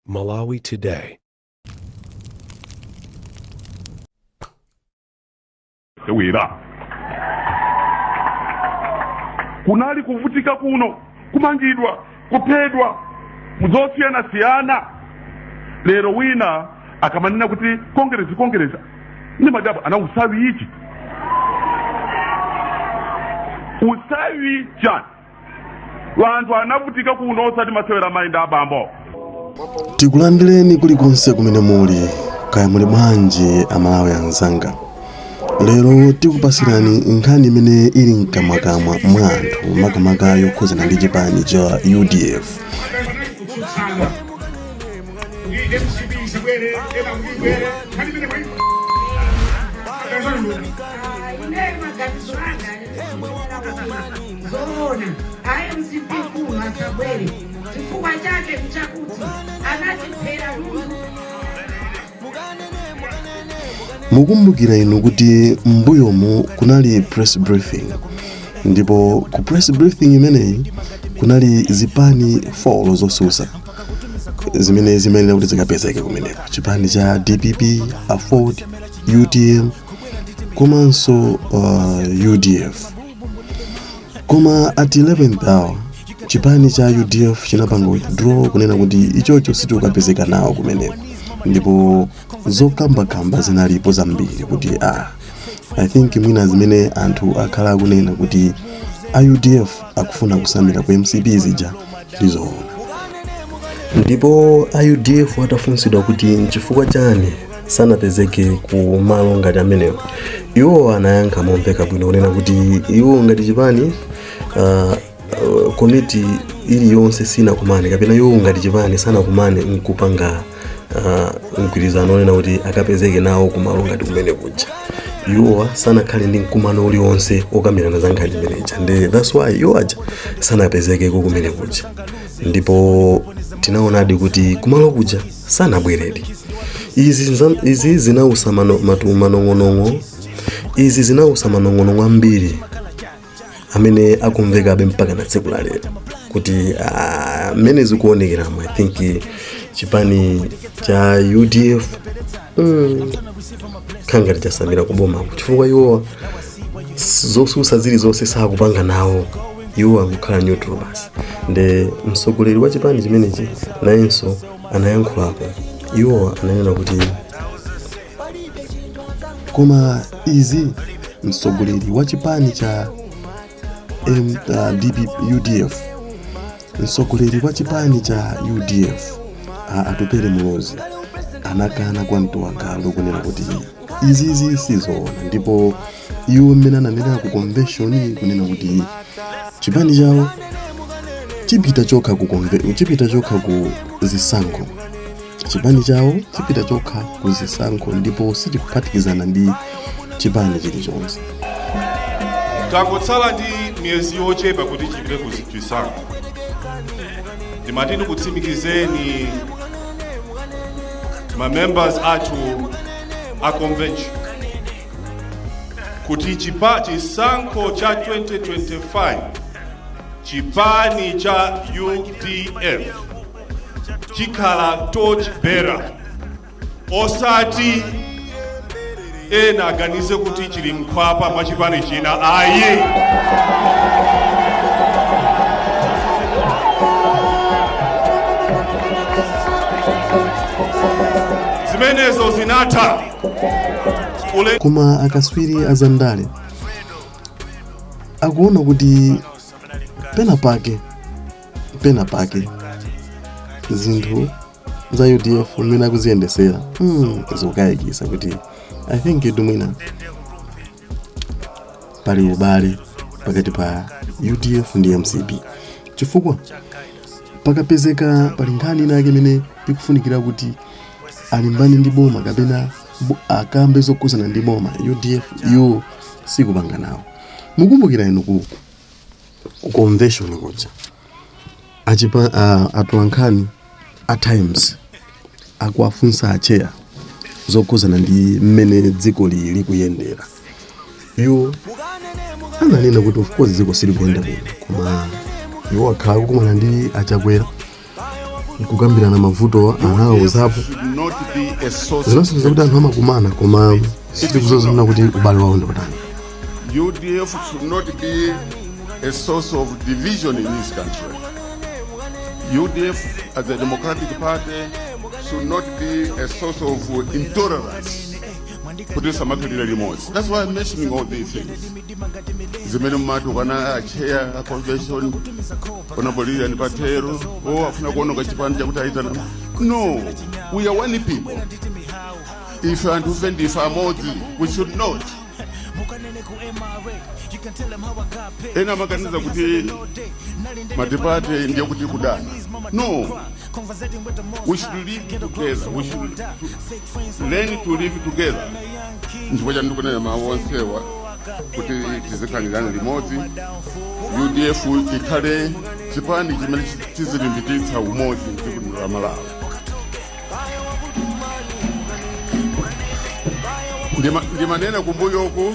Malawi today. Ewira kunali kuvutika kuno kumangidwa kuphedwa muzosiyana lero wina akamanena kuti kongereza ni madabu ana usawi ichi usawi chani wantu anavutika kuno osati masewera mainda abambo. Tikulandireni kulikonse kumene muli kaya muli bwanji amalawi anzanga. Lero tikupasirani nkhani imene ili mkamwakamwa mwa anthu makamaka yokhuzana ndi chipani cha UDF. Mukumbukira inu kuti mbuyomu kunali press briefing, ndipo ku press briefing imeneyi kunali zipani 4 zosusa zimene zimenera kuti zikapezeke kumeneko: chipani cha DPP, Afford, UTM komanso UDF. Koma at 11th hour chipani cha UDF chinapanga withdraw kunena kuti ichocho sitikapezeka nawo kumeneko, ndipo zokambakamba zinalipo zambiri kuti I think mwina zimene anthu akhala kunena kuti UDF akufuna kusamira ku MCP zija ndizoona. Ndipo UDF atafunsidwa kuti nchifukwa chani sanapezeke ku malo ngati amenewo, iwo anayankha momveka bwino kunena kuti iwo ngati chipani komiti iliyonse sinakumane kapena iwo ngati chipani sanakumane nkupanga mgwirizano onena kuti akapezeke nawo kumalo ngati kumene kuja. Iwowa sanakhale ndi mkumano uliwonse okambirana za nkhani imeneja, and that's why iwo aja sanapezeke kumene kuja. Ndipo tinaonadi kuti kumalo kuja sanabweredi. Izi zinausa manong'onong'o, izi zinausa manong'onong'o ambiri amene akumvekabe mpaka na tsiku la lero kuti mene zikuonekeramo. I think chipani cha UDF khangati chasamira kuboma chifukwa iwo zosusa zili zonse sakupanga nawo, iwo akukhala neutral basi. Nde mtsogoleri wa chipani chimenechi nayenso anayankhulapo, iwo ananena kuti koma izi mtsogoleri wa chipani cha UDF, mtsogoleri wa chipani cha UDF atupere mulozi anakana kwa mtowakalo kunena kuti izi sizoona. Ndipo iwo mmene ananena ku convention kunena kuti chipani chawo chipita chokha ku zisankho, chipani chawo chipita chokha ku zisankho ndipo sichikuphatikizana ndi chipani chilichonse. Tangotsala ndi miyezi yochepa kuti chipite ku zisankho, ndimatini kutsimikizeni ma-members athu a convention kuti chisankho cha 2025 chipani cha UDF chikhala torch bearer, osati ena aganize kuti chili mkhwapa mwa chipani china. Ayi, zimenezo zinatha. Koma akaswiri azandale akuona kuti pena pake zinthu za UDF mmene akuziyendesera zikukayikitsa kuti I think mwina pali ubale pakati pa UDF ndi MCP, chifukwa pakapezeka pali nkhani inake imene ikufunikira kuti alimbane ndi boma kapena akambe zokhuzana ndi boma, UDF iwo sikupanga nawo. Mukumbukira inu ku convention kuja atolankhani at times akuwafunsa acheya zokhuzana ndi mmene dziko lili kuyendera. Iwo ananena kuti of course dziko silikuenda bwino, koma iwo akhala kukumana ndi achakwera kukambirana mavuto anawo zapo zinasonyeza kuti anthu amakumana koma sitikuzozona kuti ubale wawo ndikutani. UDF should not be a source of division in this country. UDF as a democratic party should not be a source of intolerance. That's why I'm mentioning all these things. Zimene mmatu kana chair a convention kuna bolira ni patero afuna kuona kwa chipande cha kutaitana. No, we are one people. If you offend if we should not. Ena makanisa kuti matipate ndiye kuti kudana. No, we should live together. We should learn to live together. Njipocha ndikuna mawonsewa kuti tizikhalirana limodzi. UDF ikhale chipani chimene chizilimbikitsa umodzi mdziko la Malawi. Ndimanena kumbuyoko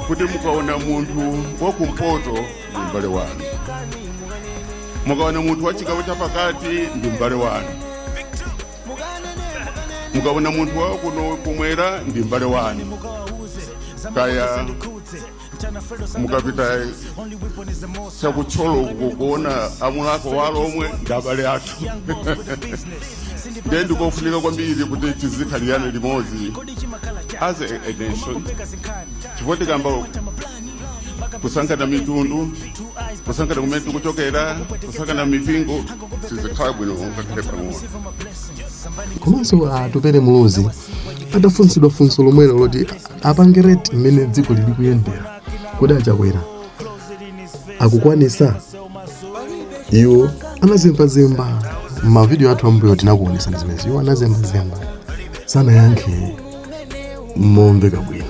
kuti mukaona munthu wakumpoto ndi mbale wanu, mukaona munthu wachigawo chapakati ndi mbale wanu, mukaona munthu wakuno kumwera ndi mbale wanu. Kaya mukapita chakutcholo kukuona amulako walo omwe ndi abale athu. Ndiye ndikofunika kwambiri kuti tizikhalirana limodzi as a nation. Chifukwa kamba kusankana mitundu, kusankana kumene tikuchokera, kusankana mipingo, tizikhala bwino ngakhale pang'ono. Komanso atupere muluzi adafunsidwa funso lomwelo loti apange rate mmene dziko lili kuyendera kodi achakwera akukwanisa. Iwo anazembazemba mavideo athu ambuyo tinakuonesa zimezi. Iwo anazembazemba sana yankhe momveka bwino,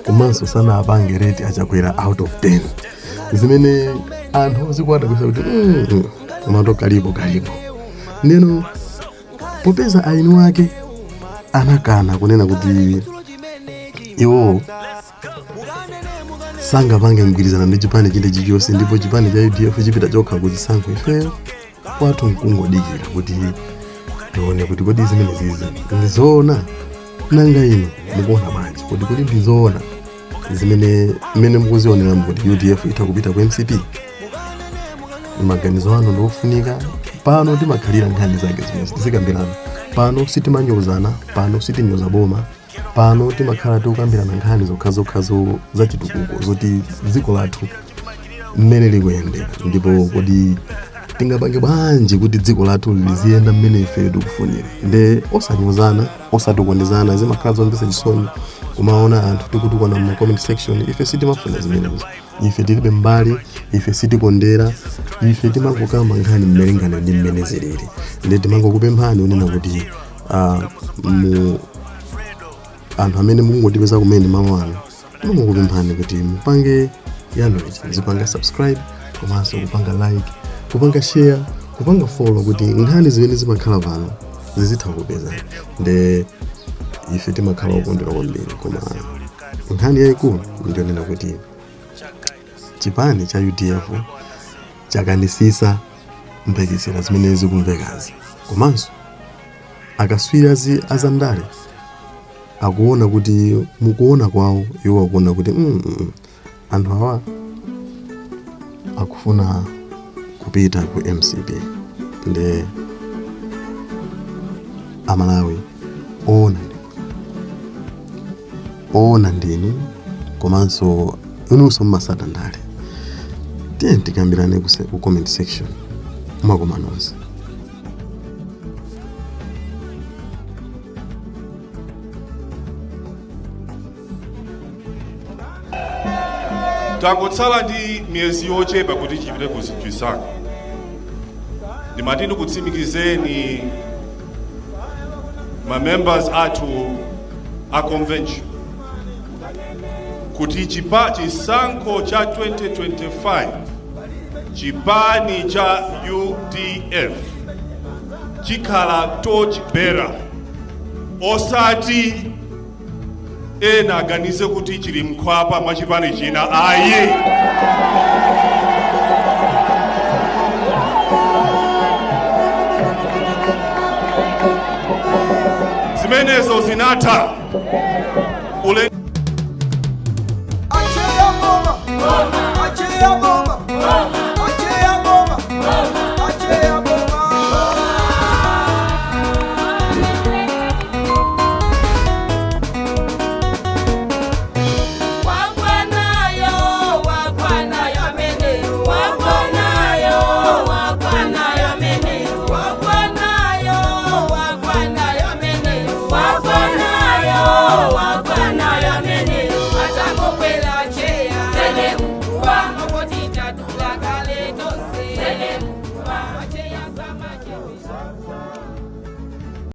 komanso sana apange rate achakwera out of 10 zimene anthu zikwata kusa kuti komato kalipo. Ndeno popeza aini wake anakana kunena kuti iwo sangapange mgwirizana ndi chipani chilichonse, ndipo chipani cha UDF chipita chokha kuzisankho. Ife kwathu nkungodikira kuti tione kuti kodi zimene zizi ndizoona nanga ino mukuona bwanji, kodi ndizoona zimene mukuzionera kuti UDF itakupita ku MCP. Maganizo ano ndofunika pano timakhalira nkhani zake zimene tizikambirana pano, sitimanyozana pano, sitinyoza boma pano, timakhala tikukambirana nkhani zokhazokhazo za chitukuko zoti dziko lathu mmene likuyendera, ndipo kodi tingapange bwanji kuti dziko lathu liziyenda mmene ife tikufunira. Nde osanyozana osatukondezana zimakhala zomvetsa chisoni kumaona anthu tikutukwana mu comment section. Ife sitimafuna zimenezo, ife tilibe mbali, ife sitikondera, ife timangokamba nkhani mmelingana ndi mmene zilili. Nde timangokupemphani unena kuti mu anthu amene mungotipeza kumene mawu anu, timangokupemphani kuti mupange yano zipanga subscribe, komanso kupanga like, kupanga share, kupanga follow kuti nkhani zimene zimakhala pano zizitha kupeza. Nde ife timakhala okondera kwambiri, koma nkhani yayikulu ndiyonena kuti chipani cha UDF chakanisisa mpekesera zimene zikumvekazi, komanso akaswiri azandale akuona kuti mukuona kwawo iwo akuona kuti anthu awa akufuna kupita ku MCP. Nde Amalawi ona ndinu komanso inunso mmasata ndale. Tiye tikambirane ku comment section mwakoma nonse. Tangotsala ndi miyezi yochepa kuti chipite kuzisankho. Ndimati ndikutsimikizeni ma-members athu a convention kuti chisankho cha 2025 chipani cha UDF chikhala torch bearer, osati ena aganize kuti chili mkhwapa mwa chipani china. Ayi, zimenezo zinatha ule Achia ngoma, achia ngoma.